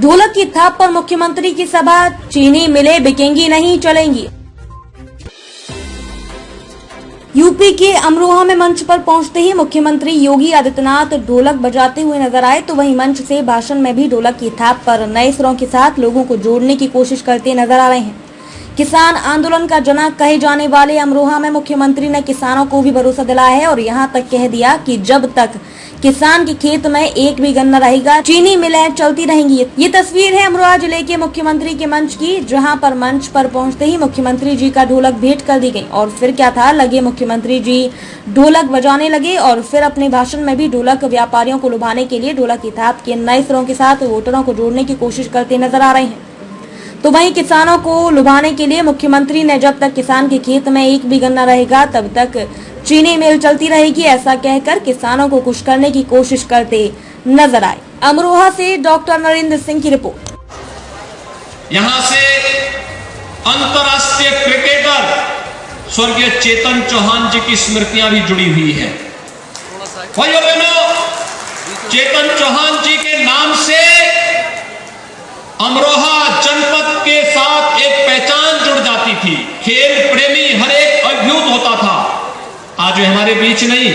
ढोलक की थाप पर मुख्यमंत्री की सभा, चीनी मिलें बिकेंगी नहीं चलेंगी। यूपी के अमरोहा में मंच पर पहुंचते ही मुख्यमंत्री योगी आदित्यनाथ ढोलक बजाते हुए नजर आए, तो वहीं मंच से भाषण में भी ढोलक की थाप पर नए सुरों के साथ लोगों को जोड़ने की कोशिश करते नजर आ रहे हैं। किसान आंदोलन का जनक कहे जाने वाले अमरोहा में मुख्यमंत्री ने किसानों को भी भरोसा दिलाया है और यहां तक कह दिया कि जब तक किसान के खेत में एक भी गन्ना रहेगा, चीनी मिलें चलती रहेंगी। ये तस्वीर है अमरोहा जिले के मुख्यमंत्री के मंच की, जहां पर मंच पर पहुंचते ही मुख्यमंत्री जी का ढोलक भेंट कर दी गई और फिर क्या था, लगे मुख्यमंत्री जी ढोलक बजाने लगे और फिर अपने भाषण में भी ढोलक व्यापारियों को लुभाने के लिए ढोलक की थाप के नए सुरों के साथ वोटरों को जोड़ने की कोशिश करते नजर आ रहे हैं। तो वहीं किसानों को लुभाने के लिए मुख्यमंत्री ने जब तक किसान के खेत में एक भी गन्ना रहेगा तब तक चीनी मिल चलती रहेगी, ऐसा कहकर किसानों को खुश करने की कोशिश करते नजर आए। अमरोहा से डॉक्टर नरेंद्र सिंह की रिपोर्ट। यहां से अंतर्राष्ट्रीय क्रिकेटर स्वर्गीय चेतन चौहान जी की स्मृतियां भी जुड़ी हुई है। भाइयों बहनों, चेतन चौहान जी के नाम से अमरोहा जनपद के साथ एक पहचान जुड़ जाती थी। खेल प्रेमी हर एक अभिभूत होता था। आज वे हमारे बीच नहीं,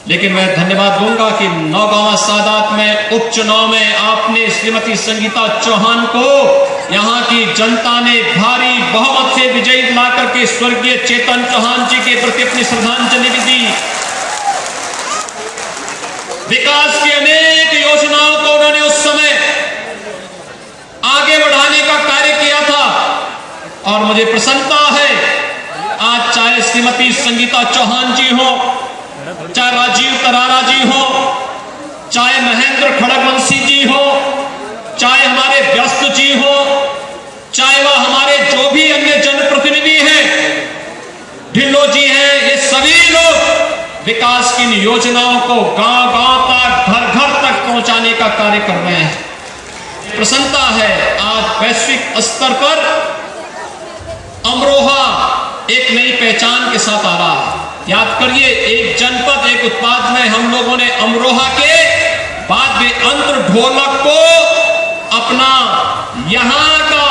लेकिन मैं धन्यवाद दूंगा कि नौगांवा सादात में उपचुनाव में आपने श्रीमती संगीता चौहान को यहां की जनता ने भारी बहुमत से विजयी दिलाकर के स्वर्गीय चेतन चौहान जी के प्रति अपनी श्रद्धांजलि दी। विकास की अनेक योजनाओं को उन्होंने उस समय आगे बढ़ाने का कार्य किया था और मुझे प्रसन्नता है आज चाहे श्रीमती संगीता चौहान जी हो, चाहे राजीव तरारा जी हो, चाहे महेंद्र खड़गवंशी जी हो, चाहे हमारे व्यस्त जी हो, चाहे वह हमारे जो भी अन्य जनप्रतिनिधि हैं, ढिल्लो जी हैं, ये सभी लोग विकास की इन योजनाओं को गांव-गांव तक, घर-घर तक पहुंचाने का कार्य कर रहे हैं। प्रसन्नता है आज वैश्विक स्तर पर अमरोहा एक नई पहचान के साथ आ रहा है। याद करिए, एक जनपद एक उत्पाद में हम लोगों ने अमरोहा के बाद में अंतर ढोलक को अपना यहां का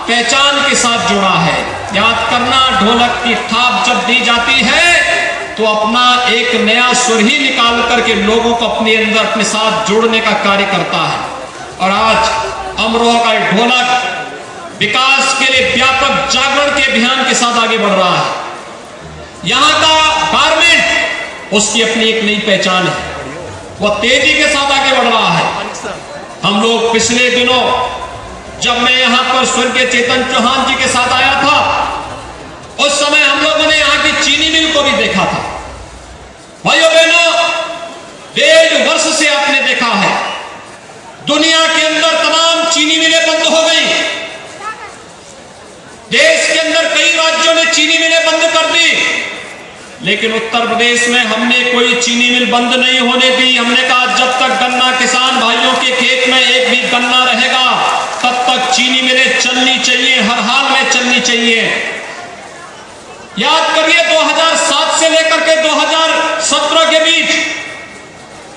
पहचान के साथ जोड़ा है। याद करना, ढोलक की थाप जब दी जाती है तो अपना एक नया सुर ही निकाल करके लोगों को अपने अंदर अपने साथ जोड़ने का कार्य करता है। और आज अमरोहा का ढोलक विकास के लिए व्यापक जागरण के अभियान के साथ आगे बढ़ रहा है। यहां का गारमेंट उसकी अपनी एक नई पहचान है, वह तेजी के साथ आगे बढ़ रहा है। हम लोग पिछले दिनों जब मैं यहां पर स्वर्गीय चेतन चौहान जी के साथ आया था, उस समय हम लोगों ने यहां की चीनी मिल को भी देखा था। भाइयों बहनों, 1.5 वर्ष से आपने देखा है दुनिया के अंदर तमाम चीनी मिलें बंद हो गई। देश के अंदर कई राज्यों ने चीनी मिलें बंद कर दी, लेकिन उत्तर प्रदेश में हमने कोई चीनी मिल बंद नहीं होने दी। हमने कहा जब तक गन्ना किसान भाइयों के खेत में एक भी गन्ना रहेगा तब तक चीनी मिलें चलनी चाहिए, हर हाल में चलनी चाहिए। याद करिए, 2007 से लेकर के 2017 के बीच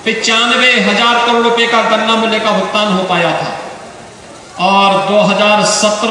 95,000 करोड़ रुपए का गन्ना मिले का भुगतान हो पाया था और 2017